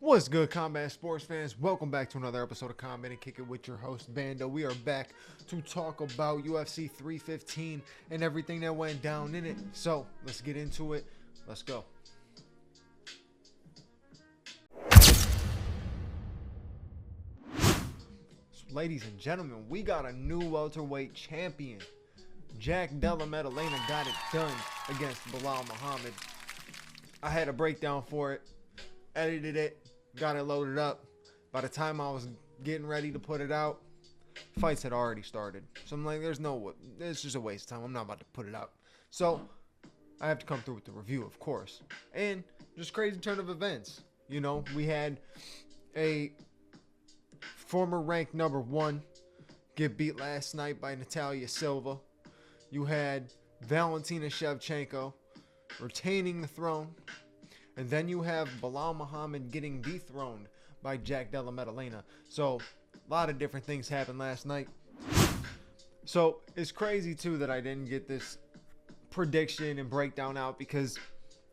What's good, combat sports fans? Welcome back to another episode of Combat and Kick It with your host, Bando. We are back to talk about UFC 315 and everything that went down in it. So, let's get into it. Let's go. So, ladies and gentlemen, we got a new welterweight champion. Jack Della Maddalena got it done against Belal Muhammad. I had a breakdown for it, edited it, got it loaded up. By the time I was getting ready to put it out, fights had already started. So I'm like, it's just a waste of time. I'm not about to put it out. So I have to come through with the review, of course. And just crazy turn of events. You know, we had a former ranked number 1 get beat last night by Natalia Silva. You had Valentina Shevchenko retaining the throne. And then you have Belal Muhammad getting dethroned by Jack Della Maddalena. So, a lot of different things happened last night. So, it's crazy, too, that I didn't get this prediction and breakdown out because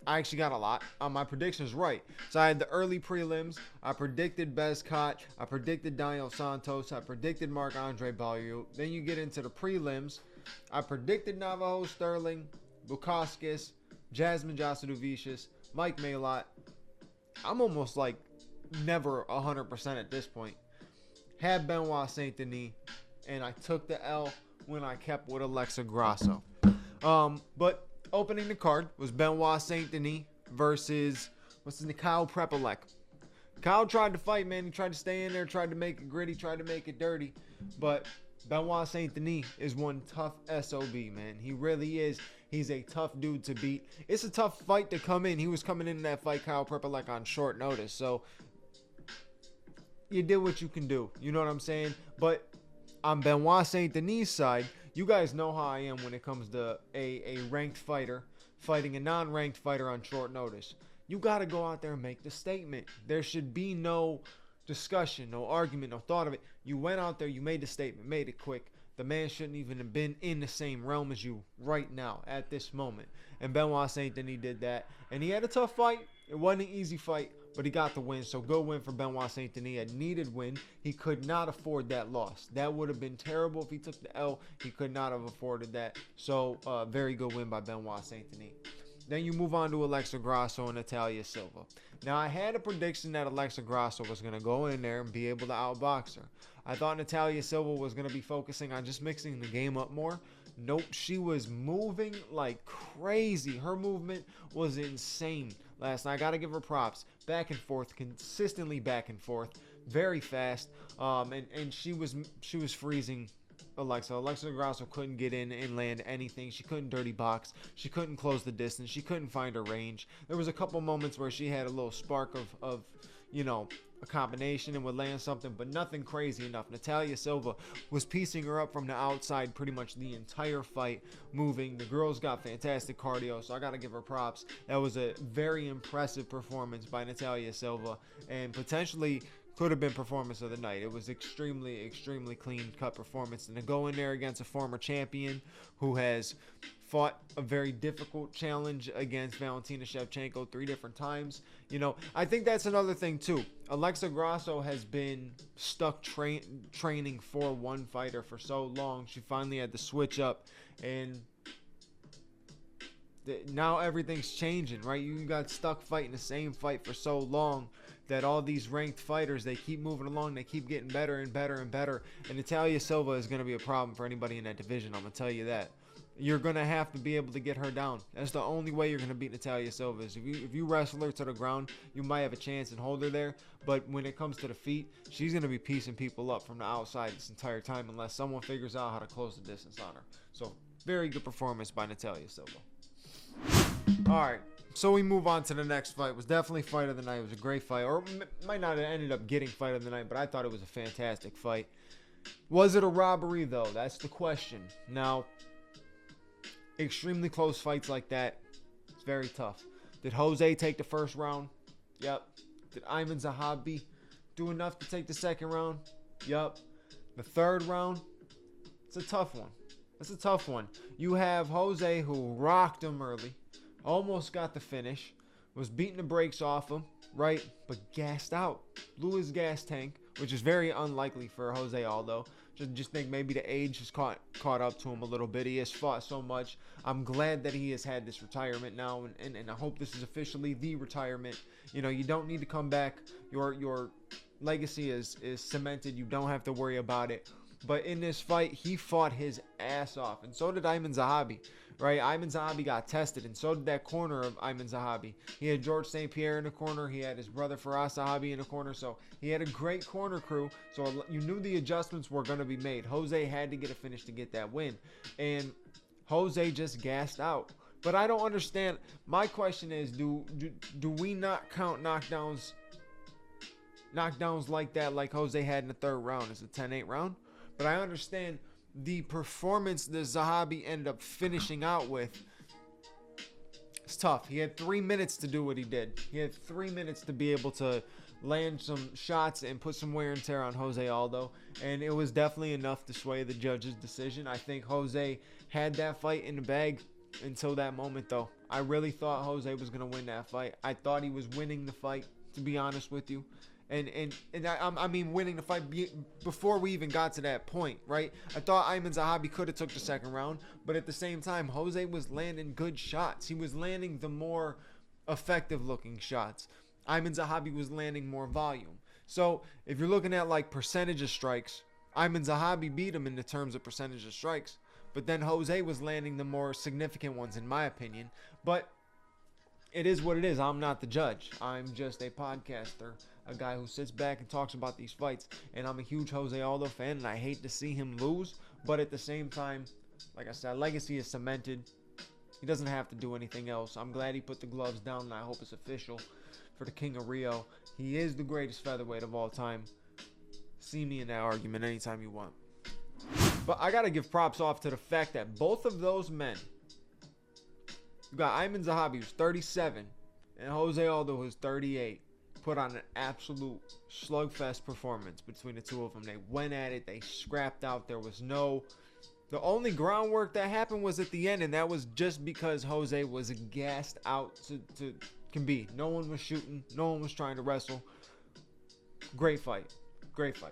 I actually got a lot on my predictions right. So, I had the early prelims. I predicted Bezcott. I predicted Daniel Santos. I predicted Marc-Andre Barriault. Then you get into the prelims. I predicted Navajo Sterling, Bukauskas, Jasmine Jasudavicius, Mike Malott. I'm almost like never 100% at this point. Had Benoit Saint Denis, and I took the L when I kept with Alexa Grasso. But opening the card was Benoit Saint Denis versus Kyle Prepolek. Kyle tried to fight, man. He tried to stay in there, tried to make it gritty, tried to make it dirty, but Benoit Saint Denis is one tough SOB, man. He really is. He's a tough dude to beat. It's a tough fight to come in. He was coming in that fight, Kyle Prepolek, on short notice. So, you did what you can do. You know what I'm saying? But on Benoit Saint Denis' side, you guys know how I am when it comes to a ranked fighter fighting a non-ranked fighter on short notice. You got to go out there and make the statement. There should be no discussion, no argument, no thought of it. You went out there, you made the statement, made it quick. The man shouldn't even have been in the same realm as you right now at this moment. And Benoit Saint Denis did that. And he had a tough fight. It wasn't an easy fight, but he got the win. So good win for Benoit Saint Denis. A needed win. He could not afford that loss. That would have been terrible if he took the L. He could not have afforded that. So very good win by Benoit Saint Denis. Then you move on to Alexa Grasso and Natalia Silva. Now, I had a prediction that Alexa Grasso was going to go in there and be able to outbox her. I thought Natalia Silva was going to be focusing on just mixing the game up more. Nope, she was moving like crazy. Her movement was insane last night. I got to give her props. Back and forth, consistently back and forth, very fast. And she was freezing Alexa Grasso couldn't get in and land anything. She couldn't dirty box. She couldn't close the distance. She couldn't find her range. There was a couple moments where she had a little spark of a combination and would land something, but nothing crazy enough. Natalia Silva was piecing her up from the outside pretty much the entire fight, moving. The girl's got fantastic cardio, so I got to give her props. That was a very impressive performance by Natalia Silva, and potentially could have been performance of the night. It was extremely, extremely clean cut performance. And to go in there against a former champion who has fought a very difficult challenge against Valentina Shevchenko 3 different times. You know, I think that's another thing too. Alexa Grasso has been stuck training for one fighter for so long. She finally had to switch up, and now everything's changing, right? You got stuck fighting the same fight for so long that all these ranked fighters, they keep moving along, they keep getting better and better and better. And Natalia Silva is going to be a problem for anybody in that division, I'm going to tell you that. You're going to have to be able to get her down. That's the only way you're going to beat Natalia Silva. Is if you wrestle her to the ground, you might have a chance and hold her there. But when it comes to the feet, she's going to be piecing people up from the outside this entire time unless someone figures out how to close the distance on her. So, very good performance by Natalia Silva. All right, So we move on to the next fight. It was definitely fight of the night. It was a great fight, or might not have ended up getting fight of the night, but I thought it was a fantastic fight. Was it a robbery though? That's the question. Now, extremely close fights like that, it's very tough. Did Jose take the first round? Yep. Did Ayman Zahabi do enough to take the second round? Yep. The third round, it's a tough one. It's a tough one. You have Jose who rocked him early, almost got the finish, was beating the brakes off him, right? But gassed out. Blew his gas tank, which is very unlikely for Jose Aldo. Just think maybe the age has caught up to him a little bit. He has fought so much. I'm glad that he has had this retirement now, and I hope this is officially the retirement. You know, you don't need to come back. Your legacy is cemented. You don't have to worry about it. But in this fight, he fought his ass off, and so did Ayman Zahabi, right? Ayman Zahabi got tested, and so did that corner of Ayman Zahabi. He had George St. Pierre in the corner. He had his brother Faraz Zahabi in the corner, so he had a great corner crew. So you knew the adjustments were going to be made. Jose had to get a finish to get that win, and Jose just gassed out. But I don't understand. My question is, do we not count knockdowns like that, like Jose had in the third round? Is it 10-8 round? But I understand the performance that Zahabi ended up finishing out with. It's tough. He had 3 minutes to do what he did. He had 3 minutes to be able to land some shots and put some wear and tear on Jose Aldo. And it was definitely enough to sway the judge's decision. I think Jose had that fight in the bag until that moment, though. I really thought Jose was going to win that fight. I thought he was winning the fight, to be honest with you. And I mean winning the fight before we even got to that point, right? I thought Ayman Zahabi could have took the second round, but at the same time, Jose was landing good shots. He was landing the more effective looking shots. Ayman Zahabi was landing more volume. So if you're looking at like percentage of strikes, Ayman Zahabi beat him in the terms of percentage of strikes, but then Jose was landing the more significant ones in my opinion. But it is what it is. I'm not the judge. I'm just a podcaster, a guy who sits back and talks about these fights. And I'm a huge Jose Aldo fan, and I hate to see him lose. But at the same time, like I said, legacy is cemented. He doesn't have to do anything else. I'm glad he put the gloves down, and I hope it's official for the King of Rio. He is the greatest featherweight of all time. See me in that argument anytime you want. But I got to give props off to the fact that both of those men, you got Ayman Zahabi, who's 37, and Jose Aldo, who's 38, put on an absolute slugfest performance between the two of them. They went at it. They scrapped out. There was no... The only groundwork that happened was at the end, and that was just because Jose was gassed out to can be. No one was shooting. No one was trying to wrestle. Great fight. Great fight.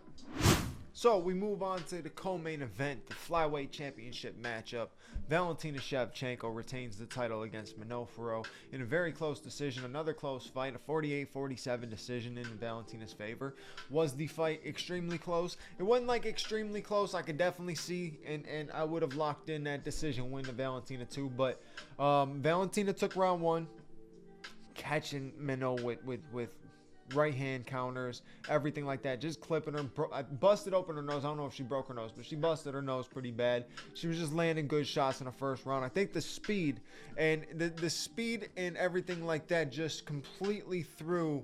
So we move on to the co-main event, the flyweight championship matchup. Valentina Shevchenko retains the title against Manon Fiorot in a very close decision. Another close fight, a 48-47 decision in Valentina's favor. Was the fight extremely close? It wasn't like extremely close. I could definitely see, and I would have locked in that decision win to Valentina too. But Valentina took round one, catching Manon with right hand counters, everything like that, just clipping her. Busted open her nose. I don't know if she broke her nose, but she busted her nose pretty bad. She was just landing good shots in the first round. I think the speed and the speed and everything like that just completely threw.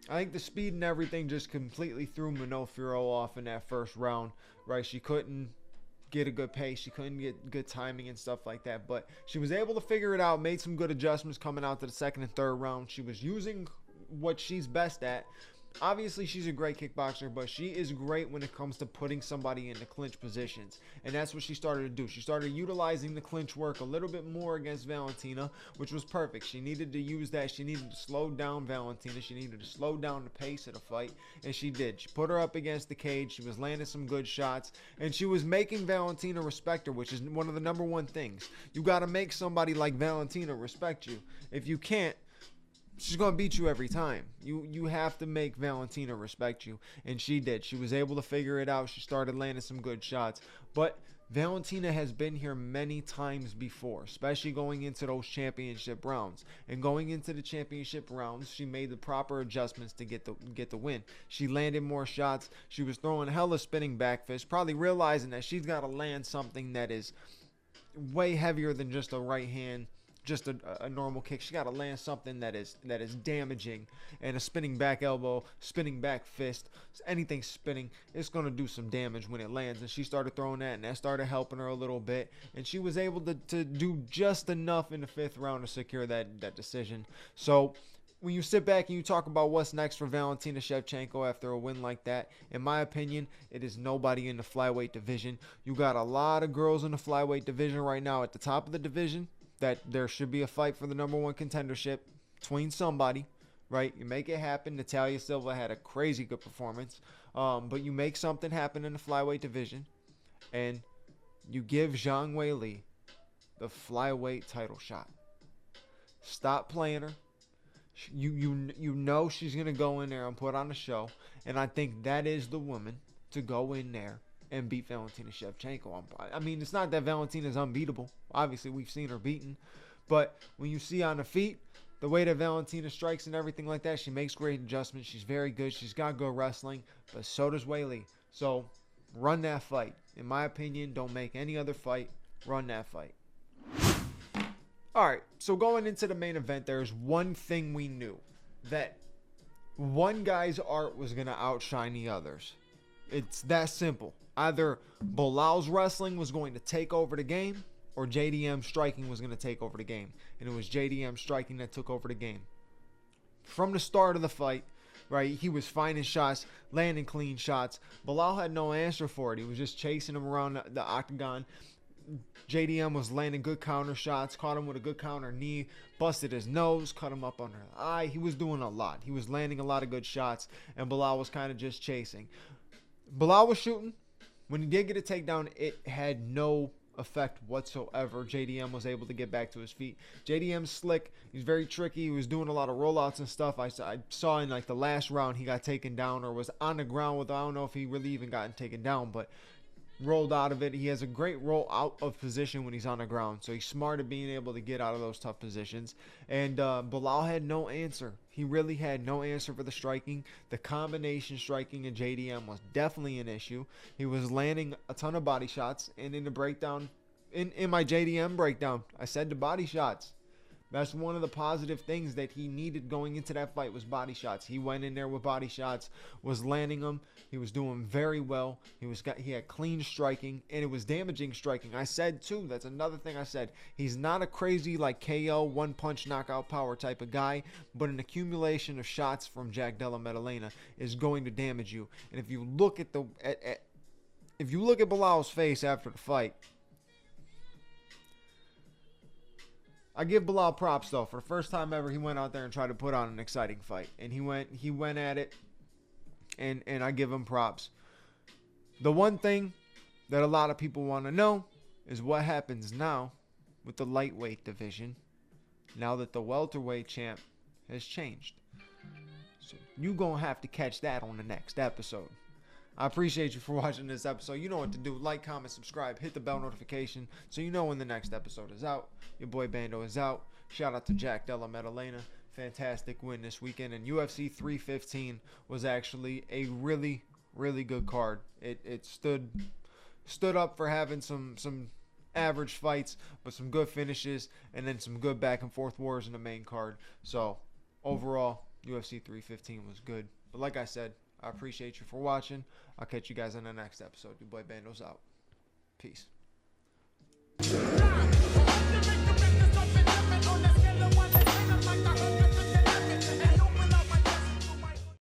I think the speed and everything just completely threw Manon Fiorot off in that first round. Right, she couldn't get a good pace. She couldn't get good timing and stuff like that. But she was able to figure it out. Made some good adjustments coming out to the second and third round. She was using what she's best at. Obviously, she's a great kickboxer, but she is great when it comes to putting somebody into clinch positions. And that's what she started to do. She started utilizing the clinch work a little bit more against Valentina, which was perfect. She needed to use that. She needed to slow down Valentina. She needed to slow down the pace of the fight, and she did. She put her up against the cage. She was landing some good shots, and she was making Valentina respect her, which is one of the number one things. You got to make somebody like Valentina respect you. If you can't, she's going to beat you every time. You have to make Valentina respect you. And she did. She was able to figure it out. She started landing some good shots. But Valentina has been here many times before, especially going into those championship rounds. And going into the championship rounds, she made the proper adjustments to get the win. She landed more shots. She was throwing hella spinning back fists, probably realizing that she's got to land something that is way heavier than just a right hand just a normal kick. She got to land something that is damaging, and a spinning back elbow, spinning back fist, anything spinning, it's going to do some damage when it lands. And she started throwing that, and that started helping her a little bit, and she was able to do just enough in the 5th round to secure that decision. So when you sit back and you talk about what's next for Valentina Shevchenko after a win like that, in my opinion, it is nobody in the flyweight division. You got a lot of girls in the flyweight division right now at the top of the division that there should be a fight for the #1 contendership between somebody, right? You make it happen. Natalia Silva had a crazy good performance, but you make something happen in the flyweight division, and you give Zhang Weili the flyweight title shot. Stop playing her. You know she's going to go in there and put on a show. And I think that is the woman to go in there and beat Valentina Shevchenko. I mean, it's not that Valentina's unbeatable. Obviously, we've seen her beaten. But when you see on the feet, the way that Valentina strikes and everything like that, she makes great adjustments. She's very good. She's got good wrestling. But so does Weili. So run that fight. In my opinion, don't make any other fight. Run that fight. All right, so going into the main event, there's one thing we knew. That one guy's art was going to outshine the others. It's that simple. Either Bilal's wrestling was going to take over the game, or JDM striking was going to take over the game. And it was JDM striking that took over the game. From the start of the fight, right, he was finding shots, landing clean shots. Bilal had no answer for it. He was just chasing him around the octagon. JDM was landing good counter shots, caught him with a good counter knee, busted his nose, cut him up under the eye. He was doing a lot. He was landing a lot of good shots, and Bilal was kind of just chasing. Bilal was shooting. When he did get a takedown, it had no effect whatsoever. JDM was able to get back to his feet. JDM's slick. He's very tricky. He was doing a lot of rollouts and stuff. I saw in like the last round he got taken down or was on the ground with, I don't know if he really even gotten taken down, but rolled out of it. He has a great roll out of position when he's on the ground, so he's smart at being able to get out of those tough positions. And Bilal had no answer. He really had no answer for the striking. The combination striking in JDM was definitely an issue. He was landing a ton of body shots, and in the breakdown, in my JDM breakdown, I said the body shots. That's one of the positive things that he needed going into that fight was body shots. He went in there with body shots, was landing them. He was doing very well. He had clean striking, and it was damaging striking. I said too, that's another thing I said. He's not a crazy like KO one-punch knockout power type of guy, but an accumulation of shots from Jack Della Maddalena is going to damage you. And if you look at if you look at Bilal's face after the fight, I give Bilal props though. For the first time ever, he went out there and tried to put on an exciting fight, and he went at it, and I give him props. The one thing that a lot of people want to know is what happens now with the lightweight division now that the welterweight champ has changed. So you're gonna have to catch that on the next episode. I appreciate you for watching this episode. You know what to do. Like, comment, subscribe, hit the bell notification so you know when the next episode is out. Your boy Bando is out. Shout out to Jack Della Maddalena. Fantastic win this weekend. And UFC 315 was actually a really, really good card. It stood up for having some average fights, but some good finishes, and then some good back and forth wars in the main card. So overall, UFC 315 was good. But like I said, I appreciate you for watching. I'll catch you guys in the next episode. Your boy Bando's out. Peace.